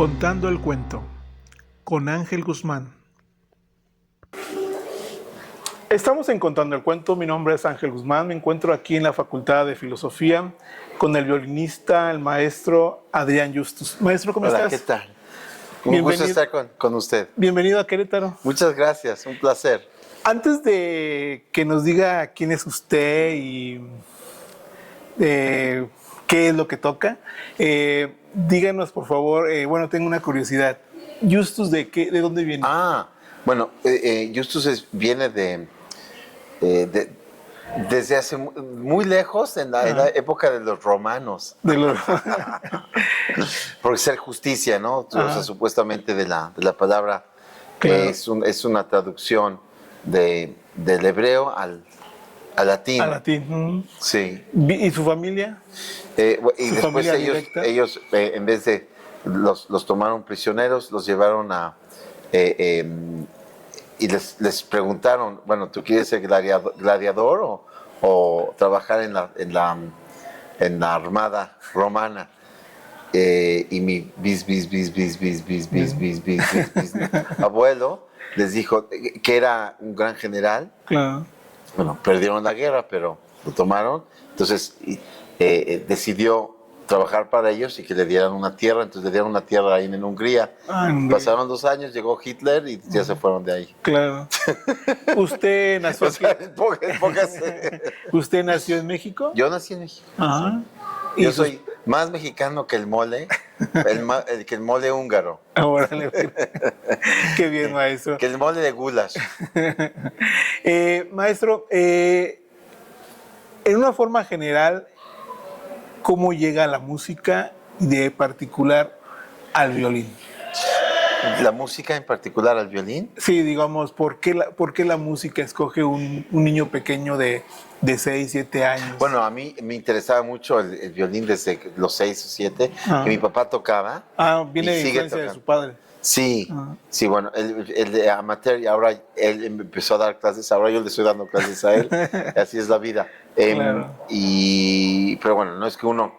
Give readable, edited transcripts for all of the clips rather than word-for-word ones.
Contando el cuento con Ángel Guzmán. Estamos en Contando el cuento. Mi nombre es Ángel Guzmán. Me encuentro aquí en la Facultad de Filosofía con el violinista, el maestro Adrián Justus. Maestro, ¿cómo estás? Hola, ¿qué tal? Un gusto estar con usted. Bienvenido a Querétaro. Muchas gracias, un placer. Antes de que nos diga quién es usted y qué es lo que toca, díganos, por favor, bueno, tengo una curiosidad. ¿Justus de dónde viene? Bueno, Justus viene desde hace muy lejos, en la época de los romanos. Por ser justicia, ¿no? O sea, supuestamente de la palabra, claro. Es una traducción del hebreo al latín. Al latín. Sí. ¿Y su familia? Y después ellos en vez de los tomaron prisioneros, los llevaron y les preguntaron, bueno, ¿tú quieres ser gladiador o trabajar en la armada romana? Y mi abuelo les dijo que era un gran general. Claro. Bueno, perdieron la guerra, pero lo tomaron. Entonces decidió trabajar para ellos y que le dieran una tierra. Entonces le dieron una tierra ahí en Hungría. Pasaron 2 años, llegó Hitler y ya se fueron de ahí. Claro. ¿Usted nació O sea, ¿Usted nació en México? Yo nací en México. Ajá. Sí. Yo soy más mexicano que el mole, que el mole húngaro. Órale. Qué bien, maestro. Que el mole de goulash. Maestro, en una forma general, ¿cómo llega la música de particular al violín? ¿La música en particular al violín? Sí, digamos, ¿por qué la música escoge un niño pequeño de 6, 7 años? Bueno, a mí me interesaba mucho el violín desde los 6 o 7, que mi papá tocaba. Viene de influencia de su padre. Sí, sí, bueno, el de amateur, y ahora él empezó a dar clases, ahora yo le estoy dando clases a él, así es la vida. Claro. Pero bueno, no es que uno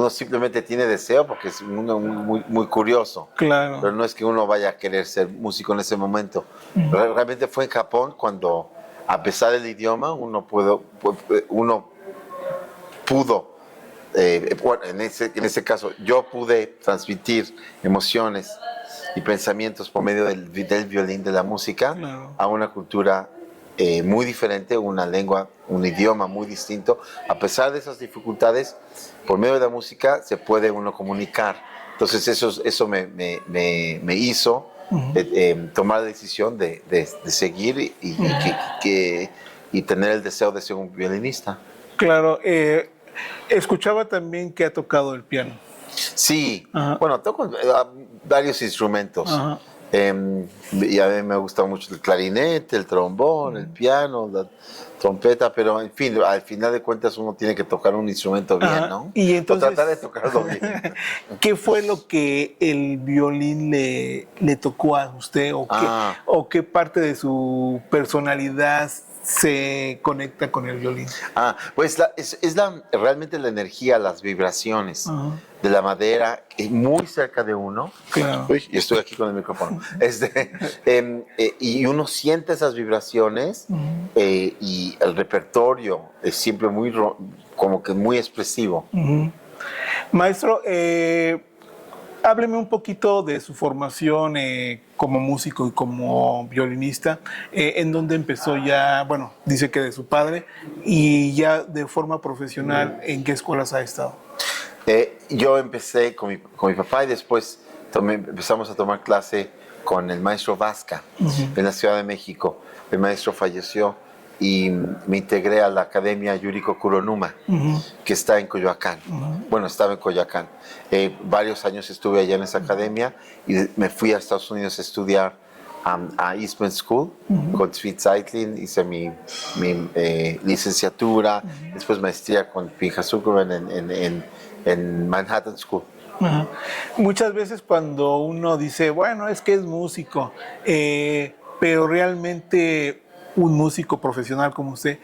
simplemente tiene deseo porque es uno muy curioso. Claro. Pero no es que uno vaya a querer ser músico en ese momento. Realmente fue en Japón cuando, a pesar del idioma, uno pudo, bueno, en ese caso, yo pude transmitir emociones y pensamientos por medio del violín, de la música, claro, a una cultura muy diferente, una lengua, un idioma muy distinto. A pesar de esas dificultades, por medio de la música se puede uno comunicar. Entonces eso me hizo tomar la decisión de seguir y tener el deseo de ser un violinista. Claro. Escuchaba también que ha tocado el piano. Sí, bueno, toco varios instrumentos. Y a mí me gusta mucho el clarinete, el trombón, el piano, la trompeta, pero en fin, al final de cuentas uno tiene que tocar un instrumento bien, ¿no? Y entonces, o tratar de tocarlo bien. ¿Qué fue lo que el violín le tocó a usted o qué parte de su personalidad se conecta con el violín? Pues realmente la energía, las vibraciones de la madera, muy cerca de uno. Claro. Uy, y estoy aquí con el micrófono. Y uno siente esas vibraciones y el repertorio es siempre como que muy expresivo. Maestro, hábleme un poquito de su formación como músico y como violinista, en donde empezó ya, bueno, dice que de su padre, y ya de forma profesional, ¿en qué escuelas ha estado? Yo empecé con mi papá y después empezamos a tomar clase con el maestro Vasca en la Ciudad de México. El maestro falleció y me integré a la Academia Yuriko Kuronuma, que está en Coyoacán. Bueno, estaba en Coyoacán. Varios años estuve allá en esa academia y me fui a Estados Unidos a estudiar a Eastman School con Sweet Zeitlin. Hice mi licenciatura, después maestría con Pinchas Zuckerman en Manhattan School. Muchas veces cuando uno dice, bueno, es que es músico, pero realmente un músico profesional como usted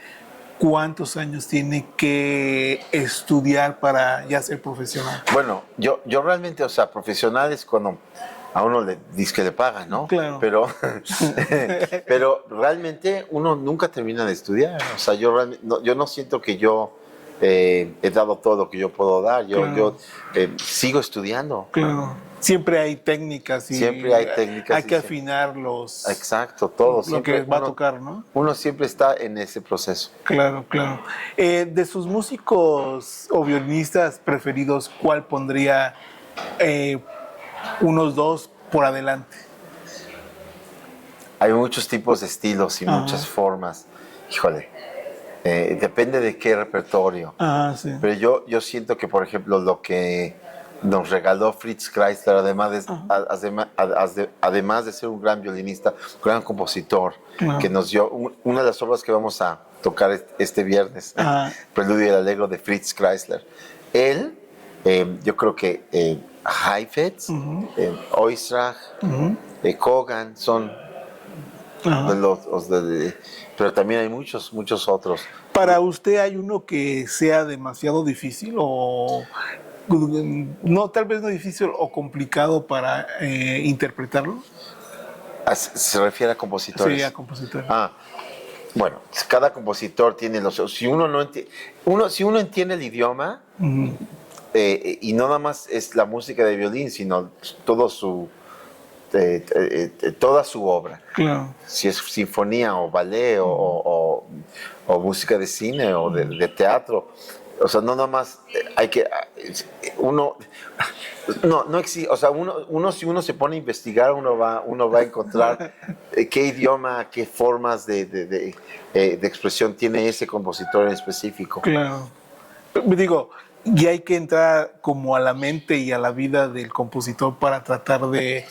¿cuántos años tiene que estudiar para ya ser profesional? Bueno, yo realmente, o sea, profesional es cuando a uno le dice que le pagan, ¿no? Claro. Pero realmente uno nunca termina de estudiar. O sea, yo no siento que yo he dado todo lo que yo puedo dar. Yo sigo estudiando. Claro. Siempre hay técnicas y Siempre hay técnicas. hay que afinar los... Exacto, todo. Lo que va a tocar, ¿no? Uno siempre está en ese proceso. Claro, claro. De sus músicos o violinistas preferidos, ¿cuál pondría unos dos por adelante? Hay muchos tipos de estilos y muchas formas. Híjole, depende de qué repertorio. Sí. Pero yo siento que, por ejemplo, lo que nos regaló Fritz Kreisler, además de ser un gran violinista, un gran compositor, que nos dio una de las obras que vamos a tocar este viernes, Preludio y el Allegro de Fritz Kreisler. Él, yo creo que Heifetz, Oistrakh, Kogan son pero también hay muchos otros. ¿Para usted hay uno que sea demasiado difícil o no, tal vez no difícil o complicado para interpretarlo? ¿Se refiere a compositores? Sí, a compositores. Bueno, cada compositor tiene si uno entiende el idioma, y no nada más es la música de violín, sino toda su obra. Claro. Si es sinfonía o ballet o música de cine o de teatro. O sea, no nada más hay que... No existe... O sea, si uno se pone a investigar, uno va a encontrar qué idioma, qué formas de expresión tiene ese compositor en específico. Claro. Digo, y hay que entrar como a la mente y a la vida del compositor para tratar de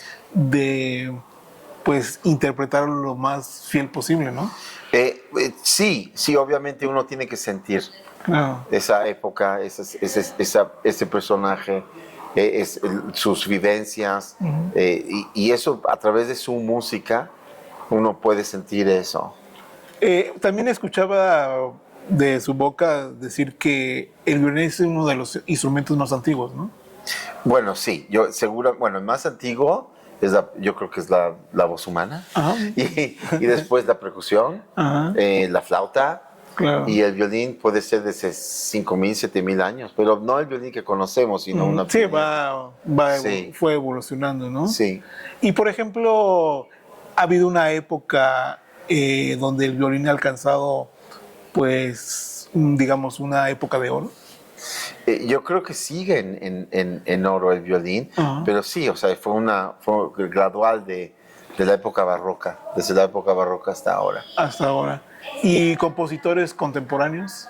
pues interpretarlo lo más fiel posible, ¿no? Sí, obviamente uno tiene que sentir esa época, ese personaje, sus vivencias, y eso a través de su música uno puede sentir eso. También escuchaba de su boca decir que el violín es uno de los instrumentos más antiguos, ¿no? Bueno, sí, el más antiguo yo creo que es la voz humana, y después la percusión, la flauta, y el violín puede ser desde 5.000, 7.000 años, pero no el violín que conocemos, sino una... Sí, fue evolucionando, ¿no? Sí. Y por ejemplo, ha habido una época donde el violín ha alcanzado, pues, digamos, una época de oro. Yo creo que sigue en oro el violín, pero sí, o sea, fue gradual de la época barroca, desde la época barroca hasta ahora. Hasta ahora. ¿Y compositores contemporáneos?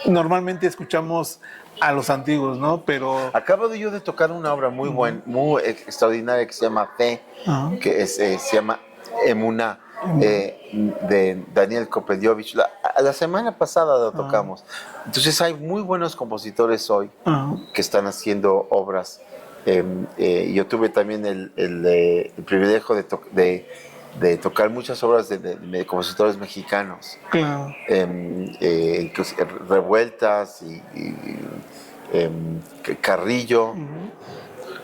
Normalmente escuchamos a los antiguos, ¿no? Pero... Acabo yo de tocar una obra muy buena, muy extraordinaria, que se llama Fe, que se llama Emuná, de Daniel Kopediovich. La semana pasada lo tocamos. Entonces hay muy buenos compositores hoy que están haciendo obras. Yo tuve también el privilegio de tocar muchas obras de compositores mexicanos. Claro. Revueltas y Carrillo.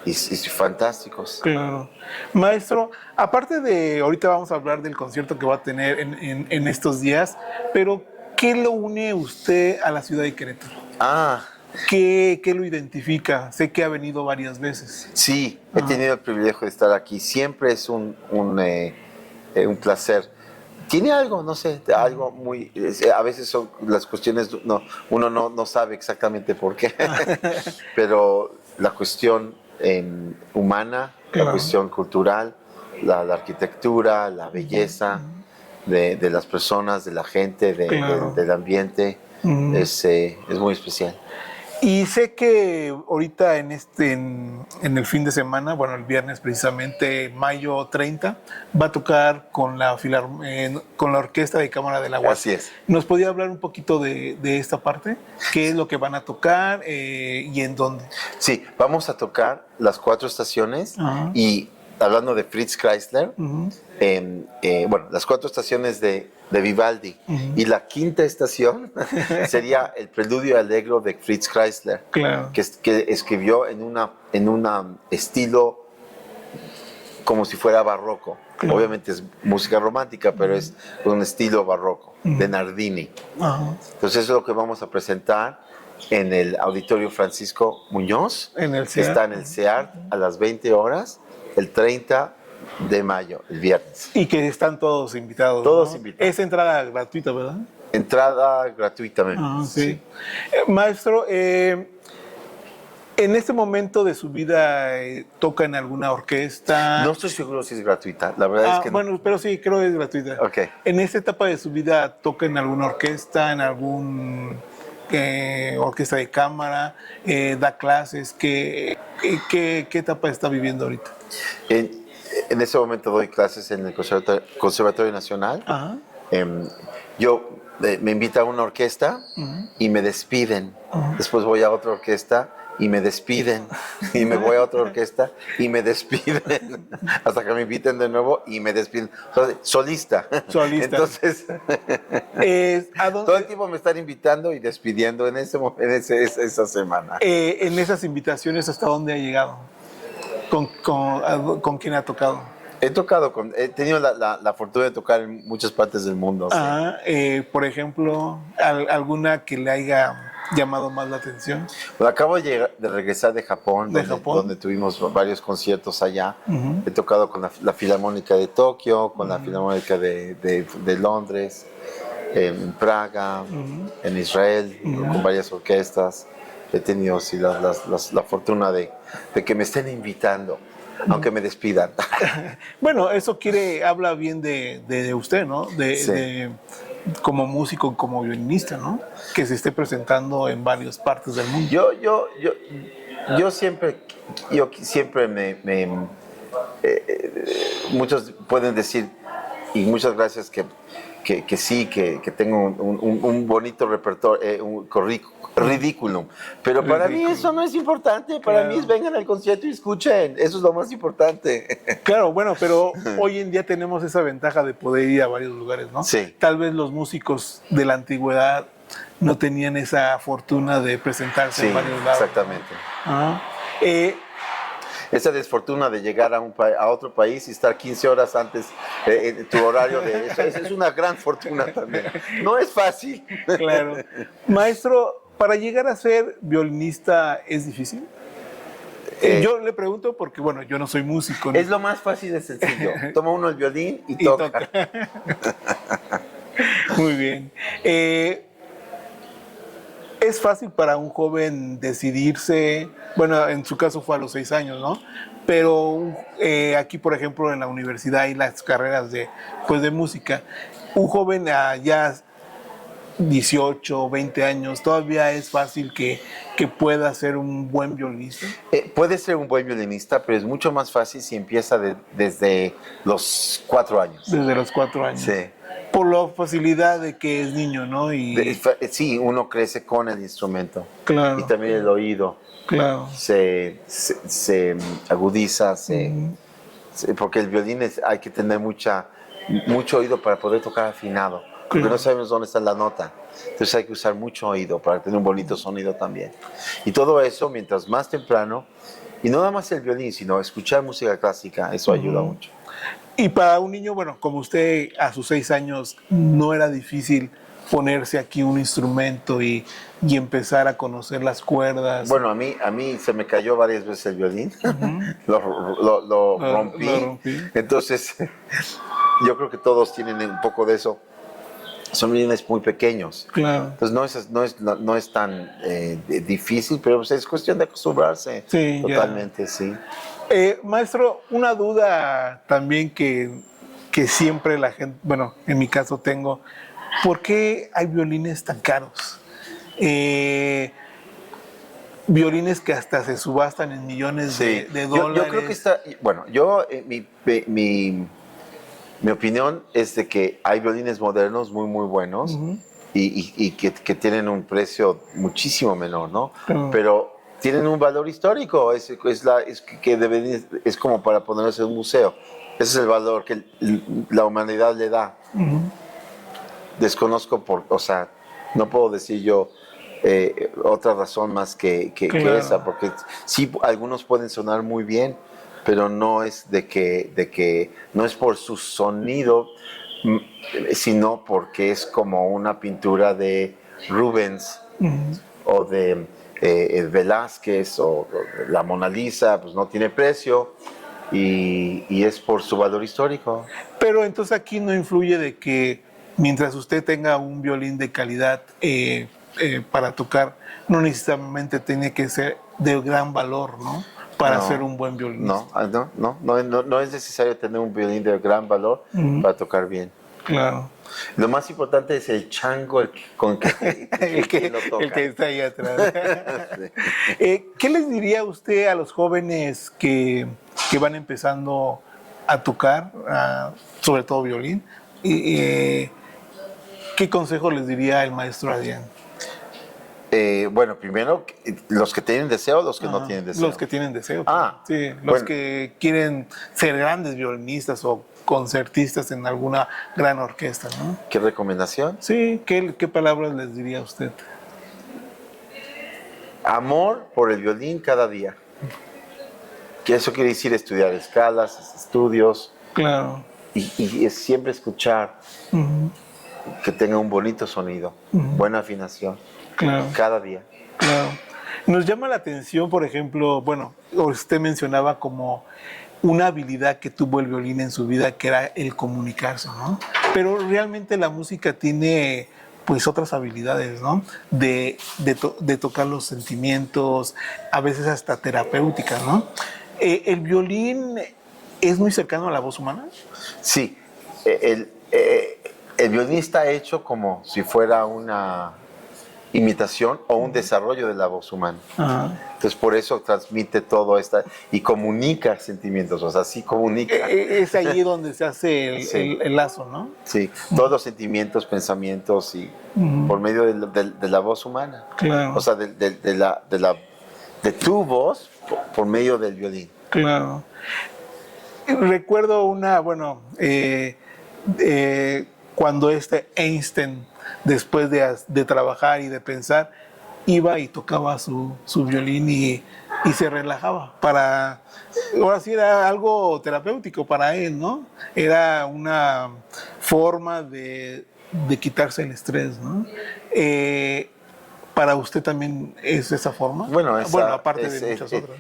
Y fantásticos. Claro. Maestro, aparte de, ahorita vamos a hablar del concierto que va a tener en estos días, pero ¿qué lo une usted a la ciudad de Querétaro? ¿Qué lo identifica? Sé que ha venido varias veces. Sí, he tenido el privilegio de estar aquí. Siempre es un placer. Tiene algo, no sé, algo muy... A veces son las cuestiones, uno no sabe exactamente por qué, pero la cuestión humana, la cuestión cultural, la arquitectura, la belleza de las personas, de la gente, del ambiente, es muy especial. Y sé que ahorita en el fin de semana, bueno, el viernes precisamente, mayo 30, va a tocar con la Orquesta de Cámara de la UAS. Así es. ¿Nos podía hablar un poquito de esta parte? ¿Qué es lo que van a tocar y en dónde? Sí, vamos a tocar las 4 estaciones y hablando de Fritz Kreisler, bueno, las 4 estaciones de Vivaldi, y la 5ª estación sería el Preludio Allegro de Fritz Kreisler, claro, que escribió en un estilo como si fuera barroco. Claro. Obviamente es música romántica, pero es un estilo barroco, de Nardini. Ajá. Entonces eso es lo que vamos a presentar en el Auditorio Francisco Muñoz, En el que CEART. está en el CEART a las 20 horas, el 30 de mayo, el viernes. Y que están todos invitados. Todos ¿no? invitados. Es entrada gratuita, ¿verdad? Entrada gratuitamente. Ah, sí. Maestro, en este momento de su vida, ¿toca en alguna orquesta? No estoy seguro si es gratuita, la verdad es que bueno, pero sí, creo que es gratuita. Ok. En esta etapa de su vida, ¿toca en alguna orquesta, en algún orquesta de cámara, da clases? ¿Qué etapa está viviendo ahorita? En ese momento doy clases en el Conservatorio Nacional. Ajá. Me invita a una orquesta y me despiden. Después voy a otra orquesta y me despiden. Y me voy a otra orquesta y me despiden. Hasta que me inviten de nuevo y me despiden. Entonces, solista. Entonces, ¿a dónde? todo el tiempo me están invitando y despidiendo esa semana. En esas invitaciones, ¿hasta dónde ha llegado? ¿Con quién ha tocado? He tenido la fortuna de tocar en muchas partes del mundo. Por ejemplo, ¿alguna que le haya llamado más la atención? Pues acabo de regresar de Japón, donde tuvimos varios conciertos allá. He tocado con la Filarmónica de Tokio, con la Filarmónica de Londres, en Praga, en Israel, con varias orquestas. He tenido sí, la fortuna de que me estén invitando, aunque me despidan. Bueno, eso habla bien de usted, ¿no? Como músico, como violinista, ¿no? Que se esté presentando en varias partes del mundo. Yo siempre muchos pueden decir, y muchas gracias que sí, que tengo un bonito repertorio, un currículum. Pero para mí eso no es importante. Para mí es vengan al concierto y escuchen. Eso es lo más importante. Claro, bueno, pero hoy en día tenemos esa ventaja de poder ir a varios lugares, ¿no? Sí. Tal vez los músicos de la antigüedad no tenían esa fortuna de presentarse en varios lados. Exactamente. Esa desfortuna de llegar a otro país y estar 15 horas antes en tu horario de eso, es una gran fortuna también. No es fácil. Claro. Maestro, ¿para llegar a ser violinista es difícil? Yo le pregunto porque, bueno, yo no soy músico, ¿no? Es lo más fácil y sencillo. Toma uno el violín y toca. Muy bien. ¿Es fácil para un joven decidirse? Bueno, en su caso fue a los 6 años, ¿no? Pero aquí, por ejemplo, en la universidad hay las carreras de música. Un joven ya 18, 20 años, ¿todavía es fácil que pueda ser un buen violinista? Puede ser un buen violinista, pero es mucho más fácil si empieza desde los 4 años. Desde los 4 años. Sí. Por la facilidad de que es niño, ¿no? Sí, uno crece con el instrumento. Claro. Y también el oído. Claro. Se agudiza, porque el violín hay que tener mucho oído para poder tocar afinado. Porque no sabemos dónde está la nota. Entonces hay que usar mucho oído para tener un bonito sonido también. Y todo eso, mientras más temprano, y no nada más el violín, sino escuchar música clásica, eso ayuda mucho. Y para un niño, bueno, como usted a sus 6 años, no era difícil ponerse aquí un instrumento y empezar a conocer las cuerdas. Bueno, a mí se me cayó varias veces el violín, lo rompí. Entonces, yo creo que todos tienen un poco de eso. Son violines muy pequeños. Claro. Entonces no es tan difícil, pero pues es cuestión de acostumbrarse. Sí, totalmente, sí. Maestro, una duda también que siempre la gente, bueno, en mi caso tengo, ¿por qué hay violines tan caros? Violines que hasta se subastan en millones de dólares. Yo creo que mi opinión es de que hay violines modernos muy, muy buenos y que tienen un precio muchísimo menor, ¿no? Pero tienen un valor histórico, es como para ponerse en un museo. Ese es el valor que la humanidad le da. Desconozco o sea, no puedo decir yo otra razón más que Claro. esa, porque sí, algunos pueden sonar muy bien, pero no es de que no es por su sonido, sino porque es como una pintura de Rubens o de Velázquez o la Mona Lisa, pues no tiene precio y es por su valor histórico. Pero entonces aquí no influye de que mientras usted tenga un violín de calidad para tocar, no necesariamente tiene que ser de gran valor, ¿no? Para ser un buen violinista. No es necesario tener un violín de gran valor para tocar bien. Claro. Lo más importante es el chango con que lo toca. El que está ahí atrás. ¿Qué les diría usted a los jóvenes que van empezando a tocar, sobre todo violín? ¿Qué consejo les diría el maestro Adrián? Bueno, primero, los que tienen deseo, los que no tienen deseo. Los que tienen deseo. Sí, los bueno, que quieren ser grandes violinistas o concertistas en alguna gran orquesta, ¿no? ¿Qué recomendación? Sí, ¿qué palabras les diría a usted? Amor por el violín cada día. Que eso quiere decir estudiar escalas, estudios. Claro. Y es siempre escuchar que tenga un bonito sonido, buena afinación. Claro. Cada día. Claro. Nos llama la atención, por ejemplo, bueno, usted mencionaba como una habilidad que tuvo el violín en su vida, que era el comunicarse, ¿no? Pero realmente la música tiene, pues, otras habilidades, ¿no? De tocar los sentimientos, a veces hasta terapéuticas, ¿no? ¿El violín es muy cercano a la voz humana? Sí. El violín está hecho como si fuera una imitación o un desarrollo de la voz humana. Entonces por eso transmite todo y comunica sentimientos, o sea, sí comunica. Es ahí donde se hace el lazo, ¿no? Sí, todos los sentimientos, pensamientos y por medio de la voz humana. Claro. O sea, de tu voz por medio del violín. Claro. Recuerdo cuando Einstein, después de trabajar y de pensar, iba y tocaba su violín y se relajaba. Ahora sí era algo terapéutico para él, ¿no? Era una forma de quitarse el estrés, ¿no? ¿Para usted también es esa forma? Bueno, aparte de muchas otras.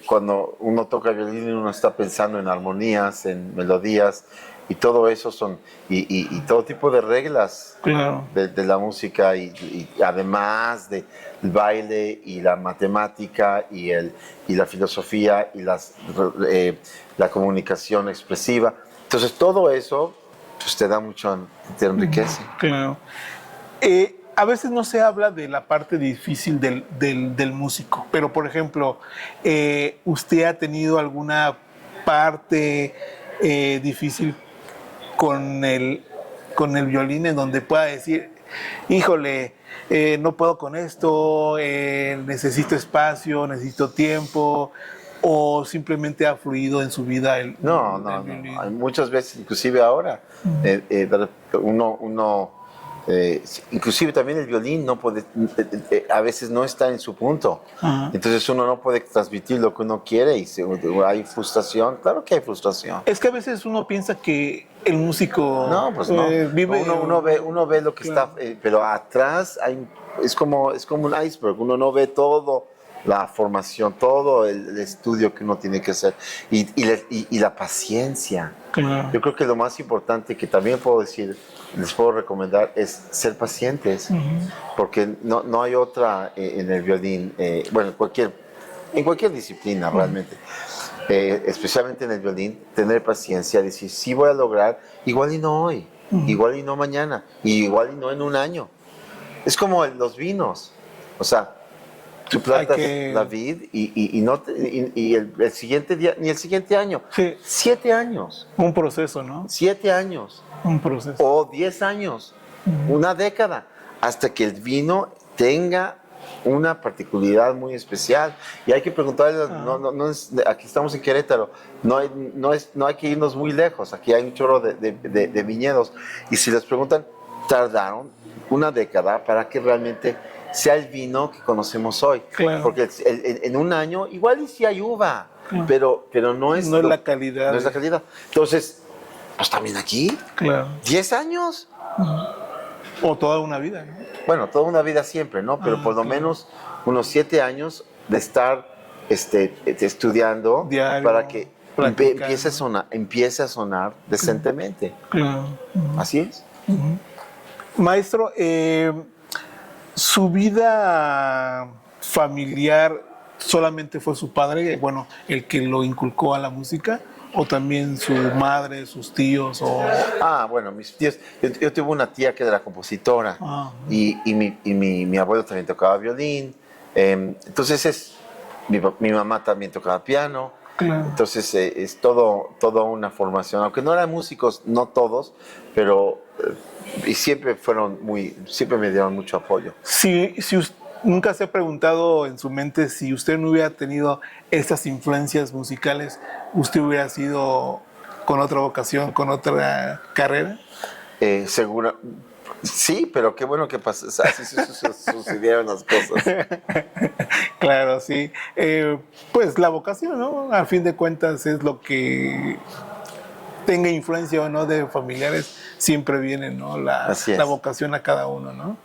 Cuando uno toca violín, uno está pensando en armonías, en melodías, y todo eso y todo tipo de reglas. Claro. de la música y además del baile y la matemática y la filosofía y la comunicación expresiva. Entonces todo eso pues, te da mucho, te enriquece. Claro. A veces no se habla de la parte difícil del músico, pero por ejemplo, ¿usted ha tenido alguna parte difícil con el violín en donde pueda decir, híjole, no puedo con esto, necesito espacio, necesito tiempo, o simplemente ha fluido en su vida el violín? Hay muchas veces, inclusive ahora, inclusive también el violín no puede, a veces no está en su punto. Entonces uno no puede transmitir lo que uno quiere y hay frustración. Claro que hay frustración. Es que a veces uno piensa que el músico vive... Uno ve lo que está, pero atrás es como un iceberg. Uno no ve todo, la formación, todo el estudio que uno tiene que hacer y la paciencia. Claro. Yo creo que lo más importante que también les puedo recomendar es ser pacientes, porque no hay otra en el violín, bueno, en cualquier disciplina realmente, especialmente en el violín, tener paciencia, decir, sí voy a lograr, igual y no hoy, igual y no mañana, igual y no en un año. Es como los vinos, o sea, tú plantas la vid y el siguiente día, ni el siguiente año, 7 años. Un proceso, ¿no? 7 años. Un proceso. O 10 años, una década, hasta que el vino tenga una particularidad muy especial y hay que preguntarle, no es, aquí estamos en Querétaro, no hay que irnos muy lejos, aquí hay un chorro de viñedos y si les preguntan, tardaron una década para que realmente sea el vino que conocemos hoy, porque en un año igual y sí hay uva, pero no es la calidad. No es la calidad. Entonces, pues también aquí, 10 años. O toda una vida, ¿no? Bueno, toda una vida siempre, ¿no? Pero por lo menos unos 7 años de estar estudiando diario, para que empiece a sonar decentemente. Así es. Maestro, ¿su vida familiar solamente fue su padre, bueno, el que lo inculcó a la música? ¿O también su madre, sus tíos? Bueno, mis tíos. Yo tuve una tía que era compositora y mi abuelo también tocaba violín. Entonces, mi mamá también tocaba piano. Entonces, es todo una formación. Aunque no eran músicos, no todos, pero y siempre me dieron mucho apoyo. Si nunca se ha preguntado en su mente si usted no hubiera tenido estas influencias musicales, ¿usted hubiera sido con otra vocación, con otra carrera? Seguro. Sí, pero qué bueno que así sucedieron las cosas. Claro, sí. Pues la vocación, ¿no? A fin de cuentas es lo que tenga influencia o no de familiares, siempre viene, ¿no? La vocación a cada uno, ¿no?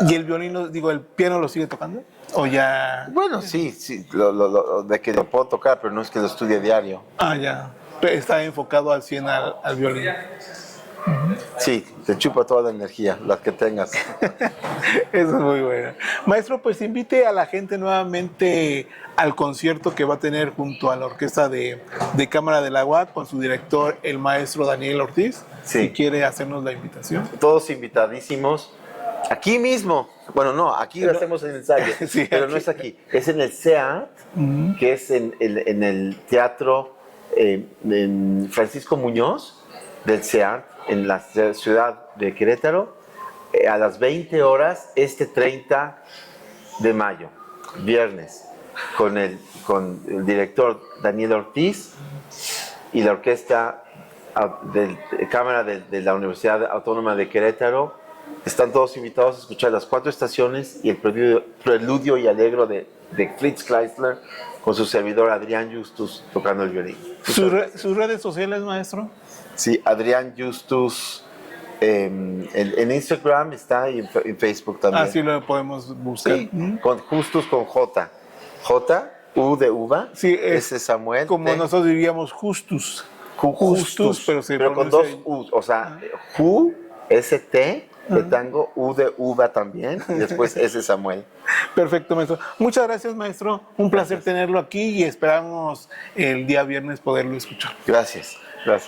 ¿Y el violín, el piano lo sigue tocando? ¿O ya...? Bueno, sí, de que lo puedo tocar, pero no es que lo estudie diario. Ya. Está enfocado al 100 al violín. Sí, te chupa toda la energía, las que tengas. Eso es muy bueno. Maestro, pues invite a la gente nuevamente al concierto que va a tener junto a la Orquesta de Cámara del Agua con su director, el maestro Daniel Ortiz. Sí. Si quiere hacernos la invitación. Todos invitadísimos. Aquí mismo. Bueno, no, aquí hacemos el ensayo, sí, pero aquí. No es aquí. Es en el CEAT, que es en el teatro en Francisco Muñoz del CEAT, en la ciudad de Querétaro, a las 20 horas, este 30 de mayo, viernes, con el director Daniel Ortiz y la orquesta de Cámara de la Universidad Autónoma de Querétaro. Están todos invitados a escuchar las 4 estaciones y el preludio y alegro de Fritz Kleisler con su servidor Adrián Justus tocando el violín. ¿Sus redes sociales, maestro? Sí, Adrián Justus en Instagram está y en Facebook también. Así lo podemos buscar. Sí, Justus con J. J, U de uva, sí, ese Samuel. Como nosotros diríamos Justus. Justus, pero con 2 U, o sea, Ju, S-T, de tango, U de uva también, y después ese Samuel. Perfecto, maestro. Muchas gracias, maestro. Un placer tenerlo aquí y esperamos el día viernes poderlo escuchar. Gracias.